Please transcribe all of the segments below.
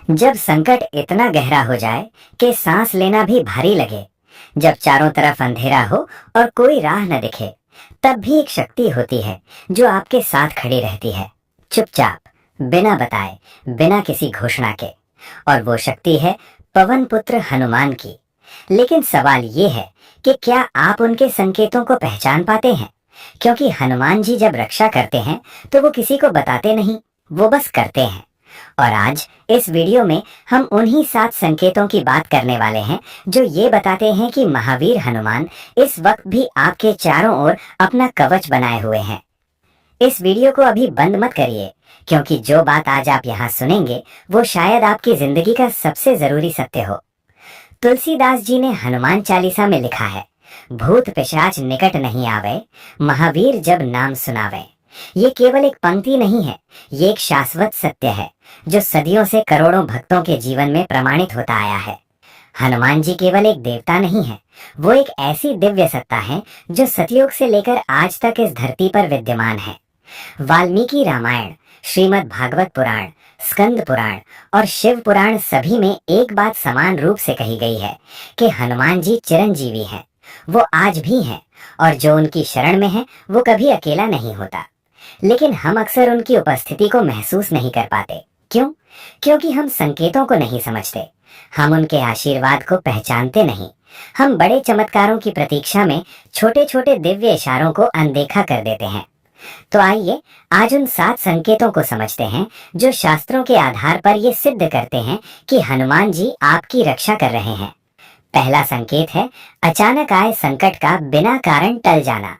जब संकट इतना गहरा हो जाए कि सांस लेना भी भारी लगे, जब चारों तरफ अंधेरा हो और कोई राह न दिखे, तब भी एक शक्ति होती है जो आपके साथ खड़ी रहती है, चुपचाप, बिना बताए, बिना किसी घोषणा के। और वो शक्ति है पवन पुत्र हनुमान की। लेकिन सवाल ये है कि क्या आप उनके संकेतों को पहचान पाते हैं? क्योंकि हनुमान जी जब रक्षा करते हैं तो वो किसी को बताते नहीं, वो बस करते हैं। और आज इस वीडियो में हम उन्हीं 7 संकेतों की बात करने वाले हैं जो ये बताते हैं कि महावीर हनुमान इस वक्त भी आपके चारों ओर अपना कवच बनाए हुए हैं। इस वीडियो को अभी बंद मत करिए, क्योंकि जो बात आज आप यहाँ सुनेंगे वो शायद आपकी जिंदगी का सबसे जरूरी सत्य हो। तुलसीदास जी ने हनुमान चालीसा में लिखा है, भूत पिशाच निकट नहीं आवे, महावीर जब नाम सुनावे। ये केवल एक पंक्ति नहीं है, ये एक शाश्वत सत्य है जो सदियों से करोड़ों भक्तों के जीवन में प्रमाणित होता आया है। हनुमान जी केवल एक देवता नहीं है, वो एक ऐसी दिव्य सत्ता है जो सतयुग से लेकर आज तक इस धरती पर विद्यमान है। वाल्मीकि रामायण, श्रीमद् भागवत पुराण, स्कंद पुराण और शिव पुराण सभी में एक बात समान रूप से कही गई है कि हनुमान जी चिरंजीवी हैं। वो आज भी हैं और जो उनकी शरण में है वो कभी अकेला नहीं होता। लेकिन हम अक्सर उनकी उपस्थिति को महसूस नहीं कर पाते। क्यों? क्योंकि हम संकेतों को नहीं समझते, हम उनके आशीर्वाद को पहचानते नहीं। हम बड़े चमत्कारों की प्रतीक्षा में छोटे छोटे दिव्य इशारों को अनदेखा कर देते हैं। तो आइए आज उन 7 संकेतों को समझते हैं जो शास्त्रों के आधार पर ये सिद्ध करते हैं कि हनुमान जी आपकी रक्षा कर रहे हैं। पहला संकेत है अचानक आए संकट का बिना कारण टल जाना।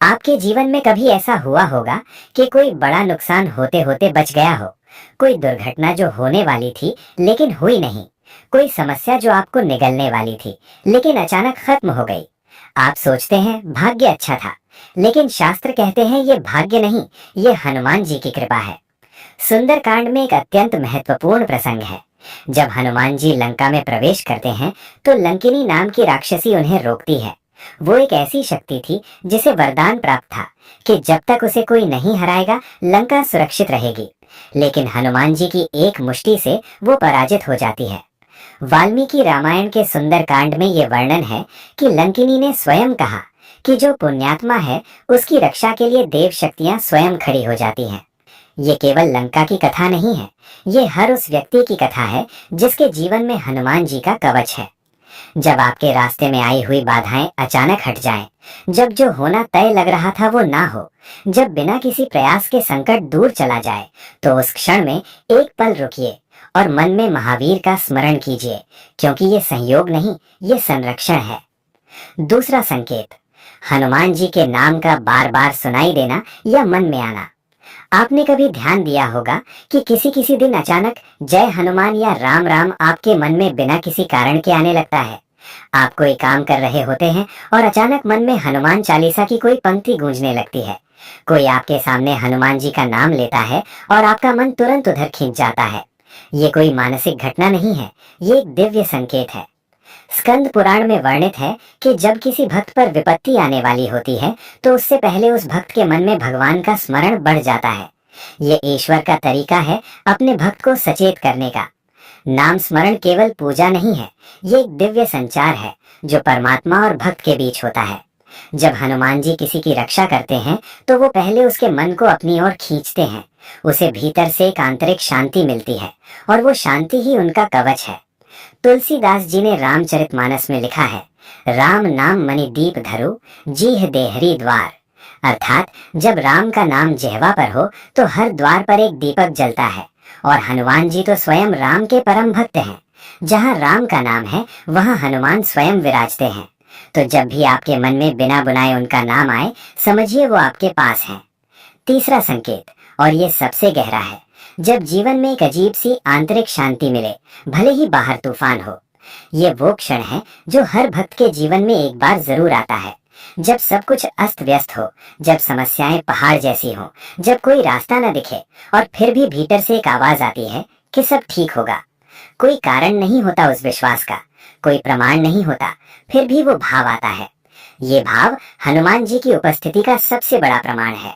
आपके जीवन में कभी ऐसा हुआ होगा कि कोई बड़ा नुकसान होते होते बच गया हो, कोई दुर्घटना जो होने वाली थी लेकिन हुई नहीं, कोई समस्या जो आपको निगलने वाली थी लेकिन अचानक खत्म हो गई। आप सोचते हैं भाग्य अच्छा था, लेकिन शास्त्र कहते हैं ये भाग्य नहीं, ये हनुमान जी की कृपा है। सुंदरकांड में एक अत्यंत महत्वपूर्ण प्रसंग है। जब हनुमान जी लंका में प्रवेश करते हैं तो लंकिनी नाम की राक्षसी उन्हें रोकती है। वो एक ऐसी शक्ति थी जिसे वरदान प्राप्त था कि जब तक उसे कोई नहीं हराएगा लंका सुरक्षित रहेगी। लेकिन हनुमान जी की एक मुष्टि से वो पराजित हो जाती है। वाल्मीकि रामायण के सुंदरकांड में ये वर्णन है कि लंकिनी ने स्वयं कहा कि जो पुण्यात्मा है उसकी रक्षा के लिए देव शक्तियां स्वयं खड़ी हो जाती हैं। ये केवल लंका की कथा नहीं है, ये हर उस व्यक्ति की कथा है जिसके जीवन में हनुमान जी का कवच है। जब आपके रास्ते में आई हुई बाधाएं अचानक हट जाएं, जब जो होना तय लग रहा था वो ना हो, जब बिना किसी प्रयास के संकट दूर चला जाए, तो उस क्षण में एक पल रुकिए और मन में महावीर का स्मरण कीजिए, क्योंकि ये संयोग नहीं, ये संरक्षण है। दूसरा संकेत, हनुमान जी के नाम का बार बार सुनाई देना या मन में आना। आपने कभी ध्यान दिया होगा कि किसी दिन अचानक जय हनुमान या राम राम आपके मन में बिना किसी कारण के आने लगता है। आप कोई काम कर रहे होते हैं और अचानक मन में हनुमान चालीसा की कोई पंक्ति गूंजने लगती है। कोई आपके सामने हनुमान जी का नाम लेता है और आपका मन तुरंत उधर खींच जाता है। ये कोई मानसिक घटना नहीं है, ये एक दिव्य संकेत है। स्कंद पुराण में वर्णित है कि जब किसी भक्त पर विपत्ति आने वाली होती है तो उससे पहले उस भक्त के मन में भगवान का स्मरण बढ़ जाता है। ये ईश्वर का तरीका है अपने भक्त को सचेत करने का। नाम स्मरण केवल पूजा नहीं है, ये एक दिव्य संचार है जो परमात्मा और भक्त के बीच होता है। जब हनुमान जी किसी की रक्षा करते हैं तो वो पहले उसके मन को अपनी ओर खींचते हैं। उसे भीतर से एक आंतरिक शांति मिलती है और वो शांति ही उनका कवच है। तुलसीदास जी ने रामचरितमानस में लिखा है, राम नाम मणि दीप धरु, जीह देहरी द्वार। अर्थात जब राम का नाम जिह्वा पर हो तो हर द्वार पर एक दीपक जलता है। और हनुमान जी तो स्वयं राम के परम भक्त हैं। जहाँ राम का नाम है वहाँ हनुमान स्वयं विराजते हैं। तो जब भी आपके मन में बिना बुनाए उनका नाम आए, समझिए वो आपके पास हैं। तीसरा संकेत, और ये सबसे गहरा है, जब जीवन में एक अजीब सी आंतरिक शांति मिले, भले ही बाहर तूफान हो। ये वो क्षण है जो हर भक्त के जीवन में एक बार जरूर आता है। जब सब कुछ अस्त व्यस्त हो, जब समस्याएं पहाड़ जैसी हो, जब कोई रास्ता न दिखे और फिर भी भीतर से एक आवाज आती है कि सब ठीक होगा। कोई कारण नहीं होता उस विश्वास का, कोई प्रमाण नहीं होता, फिर भी वो भाव आता है। ये भाव हनुमान जी की उपस्थिति का सबसे बड़ा प्रमाण है।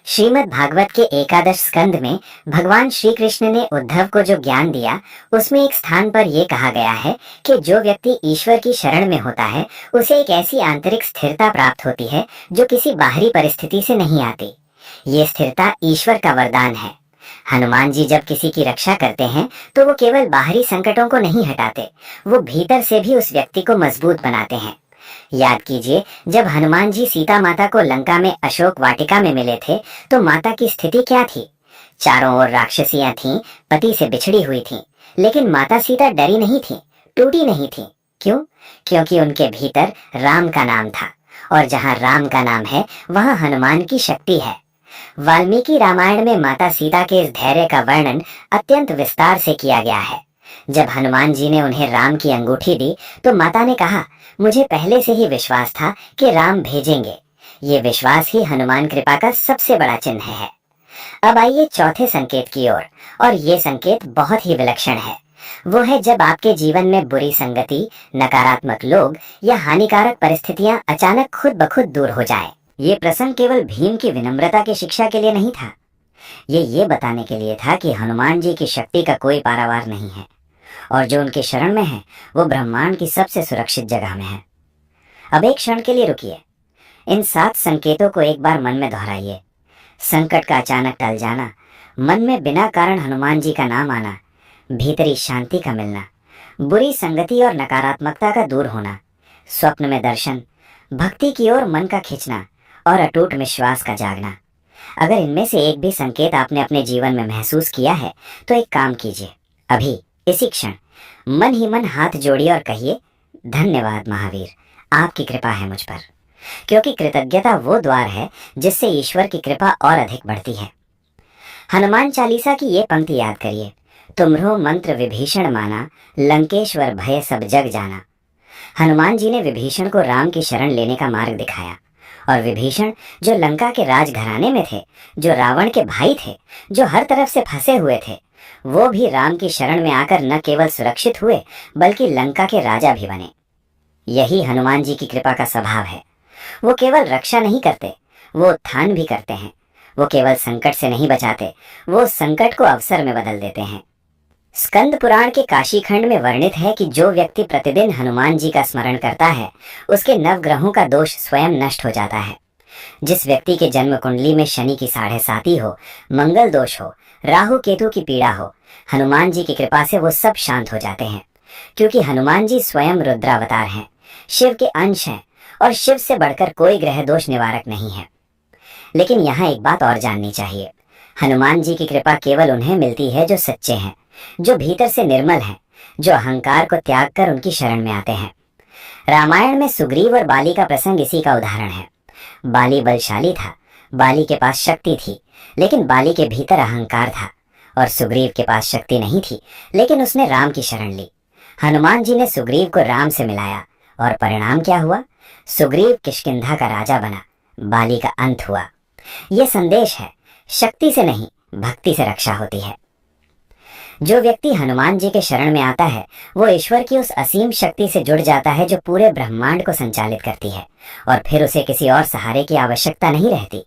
श्रीमद् भागवत के एकादश स्कंद में भगवान श्री कृष्ण ने उद्धव को जो ज्ञान दिया, उसमें एक स्थान पर यह कहा गया है कि जो व्यक्ति ईश्वर की शरण में होता है उसे एक ऐसी आंतरिक स्थिरता प्राप्त होती है जो किसी बाहरी परिस्थिति से नहीं आती। ये स्थिरता ईश्वर का वरदान है। हनुमान जी जब किसी की रक्षा करते हैं तो वो केवल बाहरी संकटों को नहीं हटाते, वो भीतर से भी उस व्यक्ति को मजबूत बनाते हैं। याद कीजिए, जब हनुमान जी सीता माता को लंका में अशोक वाटिका में मिले थे तो माता की स्थिति क्या थी? चारों ओर राक्षसियां थीं, पति से बिछड़ी हुई थीं, लेकिन माता सीता डरी नहीं थी, टूटी नहीं थी। क्यों? क्योंकि उनके भीतर राम का नाम था, और जहां राम का नाम है वहां हनुमान की शक्ति है। वाल्मीकि रामायण में माता सीता के इस धैर्य का वर्णन अत्यंत विस्तार से किया गया है। जब हनुमान जी ने उन्हें राम की अंगूठी दी तो माता ने कहा, मुझे पहले से ही विश्वास था कि राम भेजेंगे। ये विश्वास ही हनुमान कृपा का सबसे बड़ा चिन्ह है। अब आइए चौथे संकेत की ओर, और ये संकेत बहुत ही विलक्षण है। वो है जब आपके जीवन में बुरी संगति, नकारात्मक लोग या हानिकारक परिस्थितियां अचानक खुद ब खुद दूर हो जाएं। ये प्रसंग केवल भीम की विनम्रता की शिक्षा के लिए नहीं था, ये बताने के लिए था कि हनुमान जी की शक्ति का कोई पारावार नहीं है, और जो उनके शरण में है वो ब्रह्मांड की सबसे सुरक्षित जगह में है। अब एक क्षण के लिए रुकिए, इन 7 संकेतों को एक बार मन में दोहराइए। संकट का अचानक टल जाना, मन में बिना कारण हनुमान जी का नाम आना, भीतरी शांति का मिलना, बुरी संगति और नकारात्मकता का दूर होना, स्वप्न में दर्शन, भक्ति की ओर मन का खिंचना और अटूट विश्वास का जागना। अगर इनमें से एक भी संकेत आपने अपने जीवन में महसूस किया है तो एक काम कीजिए, अभी इसी क्षण मन ही मन हाथ जोड़िए और कहिए, धन्यवाद महावीर, आपकी कृपा है मुझ पर। क्योंकि कृतज्ञता वो द्वार है जिससे ईश्वर की कृपा और अधिक बढ़ती है। हनुमान चालीसा की ये पंक्ति याद करिए, तुम्हरो मंत्र विभीषण माना, लंकेश्वर भय सब जग जाना। हनुमान जी ने विभीषण को राम की शरण लेने का मार्ग दिखाया, और विभीषण जो लंका के राजघराने में थे, जो रावण के भाई थे, जो हर तरफ से फंसे हुए थे, वो भी राम की शरण में आकर न केवल सुरक्षित हुए बल्कि लंका के राजा भी बने। यही हनुमान जी की कृपा का स्वभाव है। वो केवल रक्षा नहीं करते, वो उत्थान भी करते हैं। वो केवल संकट से नहीं बचाते, वो संकट को अवसर में बदल देते हैं। स्कंद पुराण के काशी खंड में वर्णित है कि जो व्यक्ति प्रतिदिन हनुमान जी का स्मरण करता है उसके नवग्रहों का दोष स्वयं नष्ट हो जाता है। जिस व्यक्ति के जन्म कुंडली में शनि की 7.5 हो, मंगल दोष हो, राहु केतु की पीड़ा हो, हनुमान जी की कृपा से वो सब शांत हो जाते हैं। क्योंकि हनुमान जी स्वयं रुद्रावतार हैं, शिव के अंश हैं, और शिव से बढ़कर कोई ग्रह दोष निवारक नहीं है। लेकिन यहाँ एक बात और जाननी चाहिए, हनुमान जी की कृपा केवल उन्हें मिलती है जो सच्चे हैं, जो भीतर से निर्मल हैं, जो अहंकार को त्याग कर उनकी शरण में आते हैं। रामायण में सुग्रीव और बाली का प्रसंग इसी का उदाहरण है। बाली बलशाली था, बाली के पास शक्ति थी, लेकिन बाली के भीतर अहंकार था, और सुग्रीव के पास शक्ति नहीं थी, लेकिन उसने राम की शरण ली। हनुमान जी ने सुग्रीव को राम से मिलाया, और परिणाम क्या हुआ? सुग्रीव किष्किंधा का राजा बना, बाली का अंत हुआ। यह संदेश है, शक्ति से नहीं भक्ति से रक्षा होती है। जो व्यक्ति हनुमान जी के शरण में आता है वो ईश्वर की उस असीम शक्ति से जुड़ जाता है जो पूरे ब्रह्मांड को संचालित करती है, और फिर उसे किसी और सहारे की आवश्यकता नहीं रहती।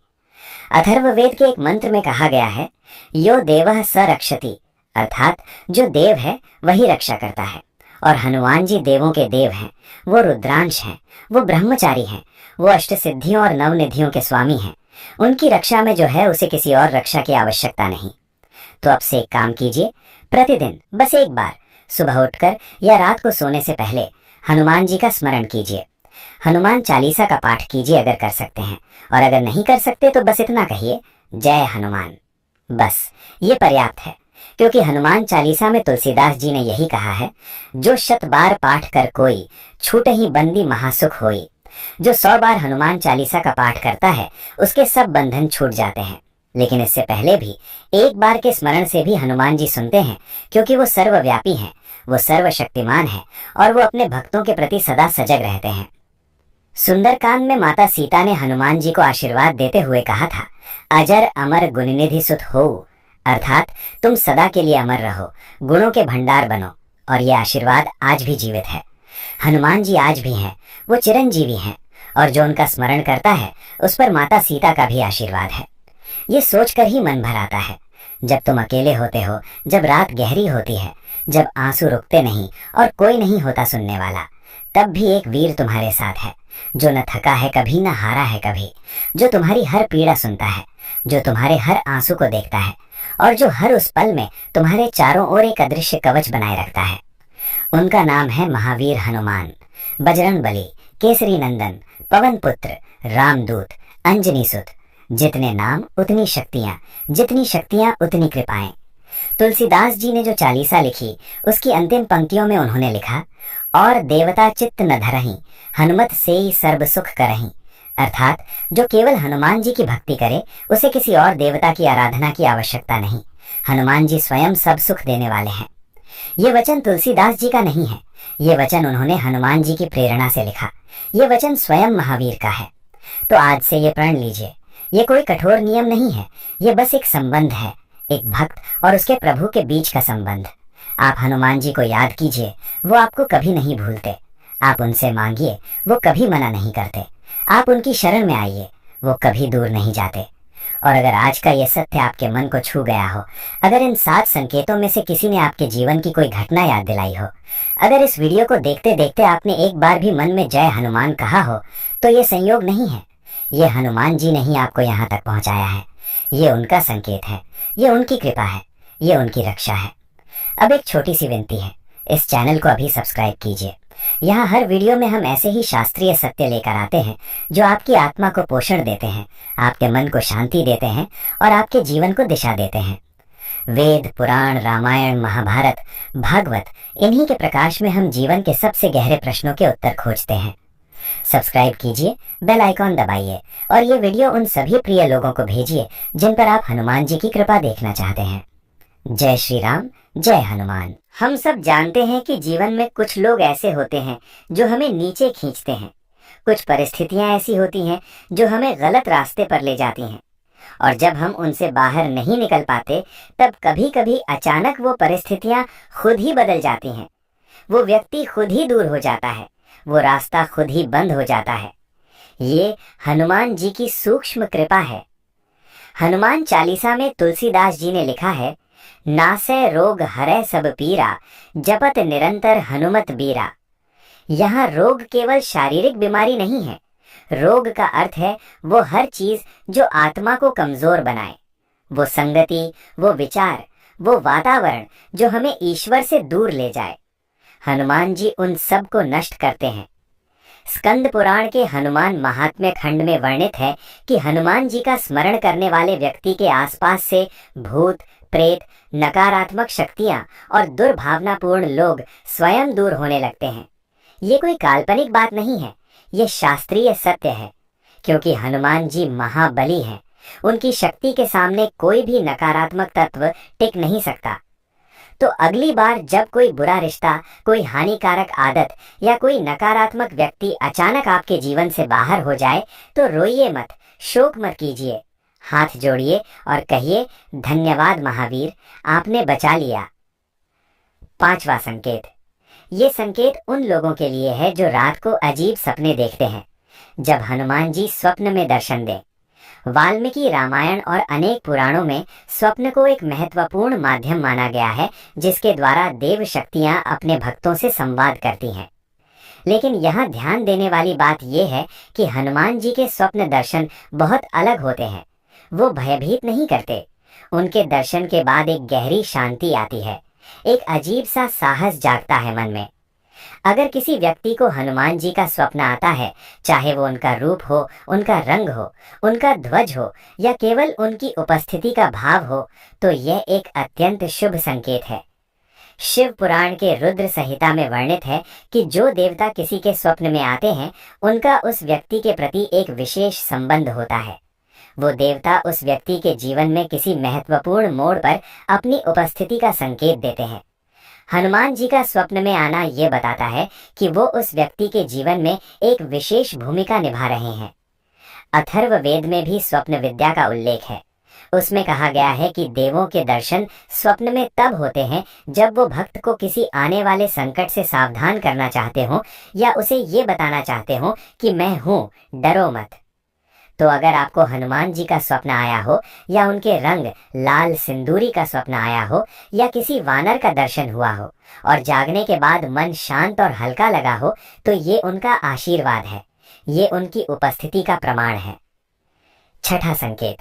अथर्ववेद के एक मंत्र में कहा गया है, यो देवः स रक्षति, अर्थात जो देव है वही रक्षा करता है। और हनुमान जी देवों के देव हैं, वो रुद्रांश हैं, वो ब्रह्मचारी हैं, वो अष्टसिद्धियों और नवनिधियों के स्वामी हैं। उनकी रक्षा में जो है उसे किसी और रक्षा की आवश्यकता नहीं। तो अब से एक काम कीजिए, प्रतिदिन बस एक बार सुबह उठकर या रात को सोने से पहले हनुमान जी का स्मरण कीजिए। हनुमान चालीसा का पाठ कीजिए अगर कर सकते हैं, और अगर नहीं कर सकते तो बस इतना कहिए, जय हनुमान। बस ये पर्याप्त है, क्योंकि हनुमान चालीसा में तुलसीदास जी ने यही कहा है, जो 100 बार पाठ कर कोई, छूट ही बंदी महासुख होई। जो 100 बार हनुमान चालीसा का पाठ करता है उसके सब बंधन छूट जाते हैं। लेकिन इससे पहले भी एक बार के स्मरण से भी हनुमान जी सुनते हैं, क्योंकि वो सर्वव्यापी हैं, वो सर्वशक्तिमान हैं, और वो अपने भक्तों के प्रति सदा सजग रहते हैं। सुंदरकांड में माता सीता ने हनुमान जी को आशीर्वाद देते हुए कहा था, अजर अमर गुणनिधि सुत हो, अर्थात तुम सदा के लिए अमर रहो, गुणों के भंडार बनो। और ये आशीर्वाद आज भी जीवित है। हनुमान जी आज भी हैं, वो चिरंजीवी हैं, और जो उनका स्मरण करता है उस पर माता सीता का भी आशीर्वाद है। ये सोचकर ही मन भर आता है। जब तुम अकेले होते हो, जब रात गहरी होती है, जब आंसू रुकते नहीं और कोई नहीं होता सुनने वाला, तब भी एक वीर तुम्हारे साथ है, जो न थका है कभी, न हारा है कभी, जो तुम्हारी हर पीड़ा सुनता है, जो तुम्हारे हर आंसू को देखता है और जो हर उस पल में तुम्हारे चारों ओर एक अदृश्य कवच बनाए रखता है। उनका नाम है महावीर हनुमान, बजरंग बली, केसरी नंदन, पवन पुत्र, रामदूत, अंजनी सुत। जितने नाम उतनी शक्तियां, जितनी शक्तियां उतनी कृपाएं। तुलसीदास जी ने जो चालीसा लिखी, उसकी अंतिम पंक्तियों में उन्होंने लिखा, और देवता चित्त न धरहीं, हनुमत सेई सर्ब सुख करहीं। अर्थात जो केवल हनुमान जी की भक्ति करे, उसे किसी और देवता की आराधना की आवश्यकता नहीं। हनुमान जी स्वयं सब सुख देने वाले हैं। ये वचन तुलसीदास जी का नहीं है, ये वचन उन्होंने हनुमान जी की प्रेरणा से लिखा। ये वचन स्वयं महावीर का है। तो आज से ये प्रण लीजिए, ये कोई कठोर नियम नहीं है, ये बस एक संबंध है, एक भक्त और उसके प्रभु के बीच का संबंध। आप हनुमान जी को याद कीजिए, वो आपको कभी नहीं भूलते। आप उनसे मांगिए, वो कभी मना नहीं करते। आप उनकी शरण में आइए, वो कभी दूर नहीं जाते। और अगर आज का ये सत्य आपके मन को छू गया हो, अगर इन 7 संकेतों में से किसी ने आपके जीवन की कोई घटना याद दिलाई हो, अगर इस वीडियो को देखते देखते आपने एक बार भी मन में जय हनुमान कहा हो, तो ये संयोग नहीं है, ये हनुमान जी ने ही आपको यहाँ तक पहुँचाया है। ये उनका संकेत है, ये उनकी कृपा है, ये उनकी रक्षा है। अब एक छोटी सी विनती है, इस चैनल को अभी सब्सक्राइब कीजिए। यहाँ हर वीडियो में हम ऐसे ही शास्त्रीय सत्य लेकर आते हैं, जो आपकी आत्मा को पोषण देते हैं, आपके मन को शांति देते हैं और आपके जीवन को दिशा देते हैं। वेद, पुराण, रामायण, महाभारत, भागवत, इन्हीं के प्रकाश में हम जीवन के सबसे गहरे प्रश्नों के उत्तर खोजते हैं। सब्सक्राइब कीजिए, बेल आइकॉन दबाइए और ये वीडियो उन सभी प्रिय लोगों को भेजिए जिन पर आप हनुमान जी की कृपा देखना चाहते हैं। जय श्री राम, जय हनुमान। हम सब जानते हैं कि जीवन में कुछ लोग ऐसे होते हैं जो हमें नीचे खींचते हैं। कुछ परिस्थितियां ऐसी होती हैं जो हमें गलत रास्ते पर ले जाती हैं, और जब हम उनसे बाहर नहीं निकल पाते, तब कभी कभी अचानक वो परिस्थितियां खुद ही बदल जाती हैं। वो व्यक्ति खुद ही दूर हो जाता है, वो रास्ता खुद ही बंद हो जाता है। ये हनुमान जी की सूक्ष्म कृपा है। हनुमान चालीसा में तुलसीदास जी ने लिखा है, नासै रोग हरै सब पीरा, जपत निरंतर हनुमत बीरा। यहाँ रोग केवल शारीरिक बीमारी नहीं है। रोग का अर्थ है वो हर चीज जो आत्मा को कमजोर बनाए, वो संगति, वो विचार, वो वातावरण जो हमें ईश्वर से दूर ले जाए। हनुमान जी उन सब को नष्ट करते हैं। स्कंद पुराण के हनुमान महात्म्य खंड में वर्णित है कि हनुमान जी का स्मरण करने वाले व्यक्ति के आसपास से भूत, प्रेत, नकारात्मक शक्तियां और दुर्भावनापूर्ण लोग स्वयं दूर होने लगते हैं। ये कोई काल्पनिक बात नहीं है, ये शास्त्रीय सत्य है, क्योंकि हनुमान जी महाबली हैं। उनकी शक्ति के सामने कोई भी नकारात्मक तत्व टिक नहीं सकता। तो अगली बार जब कोई बुरा रिश्ता, कोई हानिकारक आदत या कोई नकारात्मक व्यक्ति अचानक आपके जीवन से बाहर हो जाए, तो रोइए मत, शोक मत कीजिए, हाथ जोड़िए और कहिए, धन्यवाद महावीर, आपने बचा लिया। 5वां संकेत। ये संकेत उन लोगों के लिए है जो रात को अजीब सपने देखते हैं। जब हनुमान जी स्वप्न में दर्शन दें। वाल्मीकि रामायण और अनेक पुराणों में स्वप्न को एक महत्वपूर्ण माध्यम माना गया है, जिसके द्वारा देव शक्तियां अपने भक्तों से संवाद करती हैं। लेकिन यहाँ ध्यान देने वाली बात यह है कि हनुमान जी के स्वप्न दर्शन बहुत अलग होते हैं। वो भयभीत नहीं करते। उनके दर्शन के बाद एक गहरी शांति आती है, एक अजीब सा साहस जागता है मन में। अगर किसी व्यक्ति को हनुमान जी का स्वप्न आता है, चाहे वो उनका रूप हो, उनका रंग हो, उनका ध्वज हो या केवल उनकी उपस्थिति का भाव हो, तो यह एक अत्यंत शुभ संकेत है। शिव पुराण के रुद्र संहिता में वर्णित है कि जो देवता किसी के स्वप्न में आते हैं, उनका उस व्यक्ति के प्रति एक विशेष संबंध होता है। वो देवता उस व्यक्ति के जीवन में किसी महत्वपूर्ण मोड़ पर अपनी उपस्थिति का संकेत देते हैं। हनुमान जी का स्वप्न में आना ये बताता है कि वो उस व्यक्ति के जीवन में एक विशेष भूमिका निभा रहे हैं। अथर्व वेद में भी स्वप्न विद्या का उल्लेख है। उसमें कहा गया है कि देवों के दर्शन स्वप्न में तब होते हैं जब वो भक्त को किसी आने वाले संकट से सावधान करना चाहते हो या उसे ये बताना चाहते हो कि मैं हूँ, डरो मत। तो अगर आपको हनुमान जी का स्वप्न आया हो, या उनके रंग लाल सिंदूरी का स्वप्न आया हो, या किसी वानर का दर्शन हुआ हो और जागने के बाद मन शांत और हल्का लगा हो, तो ये उनका आशीर्वाद है, ये उनकी उपस्थिति का प्रमाण है। छठा संकेत,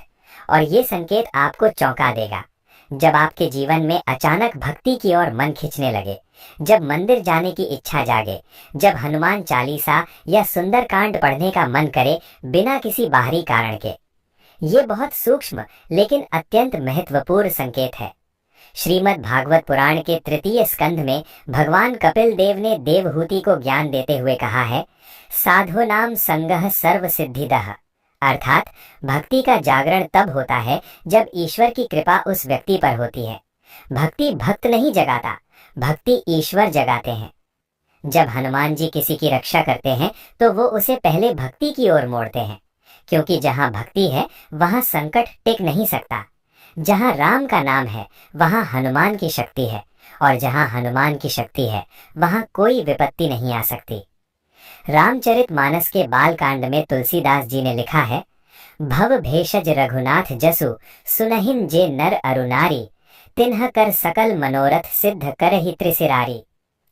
और ये संकेत आपको चौंका देगा। जब आपके जीवन में अचानक भक्ति की ओर मन खिंचने लगे, जब मंदिर जाने की इच्छा जागे, जब हनुमान चालीसा या सुंदरकांड पढ़ने का मन करे बिना किसी बाहरी कारण के। ये बहुत सूक्ष्म लेकिन अत्यंत महत्वपूर्ण संकेत है। श्रीमद् भागवत पुराण के तृतीय स्कंध में भगवान कपिल देव ने देवहूति को ज्ञान देते हुए कहा है, साधु नाम संगह सर्व सिद्धिदः, अर्थात भक्ति का जागरण तब होता है जब ईश्वर की कृपा उस व्यक्ति पर होती है। भक्ति भक्त नहीं जगाता, भक्ति ईश्वर जगाते हैं। जब हनुमान जी किसी की रक्षा करते हैं तो वो उसे पहले भक्ति की ओर मोड़ते हैं, क्योंकि जहाँ भक्ति है वहाँ संकट टिक नहीं सकता। जहाँ राम का नाम है वहाँ हनुमान की शक्ति है, और जहाँ हनुमान की शक्ति है वहाँ कोई विपत्ति नहीं आ सकती। रामचरितमानस के बालकांड में तुलसीदास जी ने लिखा है, भव भेषज रघुनाथ जसु सुनहिन जे नर अरुनारी, तिन्ह कर सकल मनोरथ सिद्ध करहि त्रिसिरारी।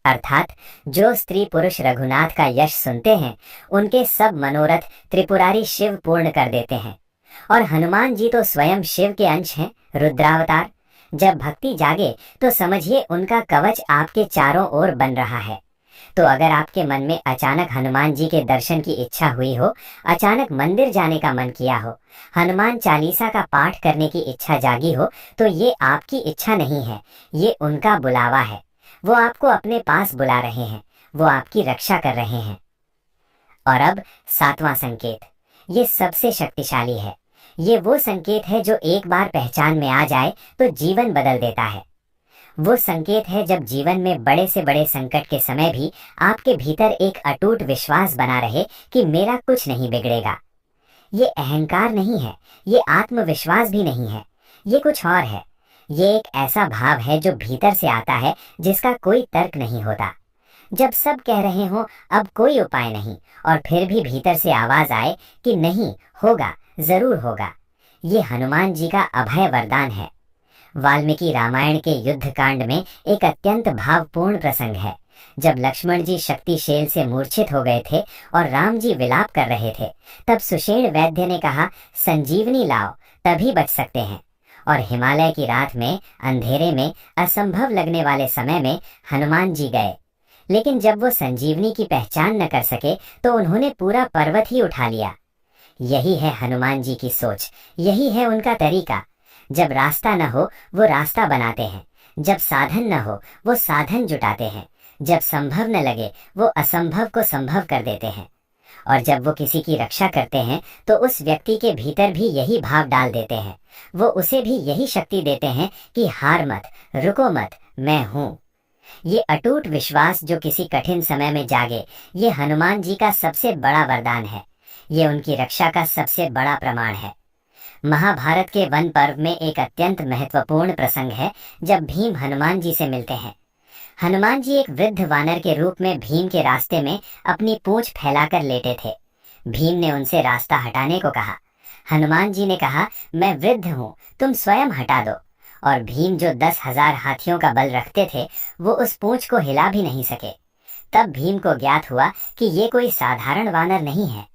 अर्थात जो स्त्री पुरुष रघुनाथ का यश सुनते हैं उनके सब मनोरथ त्रिपुरारी शिव पूर्ण कर देते हैं। और हनुमान जी तो स्वयं शिव के अंश हैं, रुद्रावतार। जब भक्ति जागे तो समझिए उनका कवच आपके चारों ओर बन रहा है। तो अगर आपके मन में अचानक हनुमान जी के दर्शन की इच्छा हुई हो, अचानक मंदिर जाने का मन किया हो, हनुमान चालीसा का पाठ करने की इच्छा जागी हो, तो ये आपकी इच्छा नहीं है, ये उनका बुलावा है। वो आपको अपने पास बुला रहे हैं, वो आपकी रक्षा कर रहे हैं। और अब सातवां संकेत, ये सबसे शक्तिशाली है। ये वो संकेत है जो एक बार पहचान में आ जाए तो जीवन बदल देता है। वो संकेत है जब जीवन में बड़े से बड़े संकट के समय भी आपके भीतर एक अटूट विश्वास बना रहे कि मेरा कुछ नहीं बिगड़ेगा। ये अहंकार नहीं है, ये आत्मविश्वास भी नहीं है, ये कुछ और है। ये एक ऐसा भाव है जो भीतर से आता है, जिसका कोई तर्क नहीं होता। जब सब कह रहे हो अब कोई उपाय नहीं, और फिर भी भीतर से आवाज आए कि नहीं, होगा, जरूर होगा। ये हनुमान जी का अभय वरदान है। वाल्मीकि रामायण के युद्ध कांड में एक अत्यंत भावपूर्ण प्रसंग है। जब लक्ष्मण जी शक्तिशेल से मूर्छित हो गए थे और राम जी विलाप कर रहे थे, तब सुषेण वैद्य ने कहा, संजीवनी लाओ, तभी बच सकते हैं। और हिमालय की रात में, अंधेरे में, असंभव लगने वाले समय में हनुमान जी गए। लेकिन जब वो संजीवनी की पहचान न कर सके तो उन्होंने पूरा पर्वत ही उठा लिया। यही है हनुमान जी की सोच, यही है उनका तरीका। जब रास्ता न हो वो रास्ता बनाते हैं, जब साधन न हो वो साधन जुटाते हैं, जब संभव न लगे वो असंभव को संभव कर देते हैं। और जब वो किसी की रक्षा करते हैं तो उस व्यक्ति के भीतर भी यही भाव डाल देते हैं। वो उसे भी यही शक्ति देते हैं कि हार मत, रुको मत, मैं हूँ। ये अटूट विश्वास जो किसी कठिन समय में जागे, ये हनुमान जी का सबसे बड़ा वरदान है। ये उनकी रक्षा का सबसे बड़ा प्रमाण है। महाभारत के वन पर्व में एक अत्यंत महत्वपूर्ण प्रसंग है जब भीम हनुमान जी से मिलते हैं। हनुमान जी एक वृद्ध वानर के रूप में भीम के रास्ते में अपनी पूंछ फैलाकर लेटे थे। भीम ने उनसे रास्ता हटाने को कहा। हनुमान जी ने कहा, मैं वृद्ध हूँ, तुम स्वयं हटा दो। और भीम जो 10,000 हाथियों का बल रखते थे, वो उस पूंछ को हिला भी नहीं सके। तब भीम को ज्ञात हुआ कि ये कोई साधारण वानर नहीं है,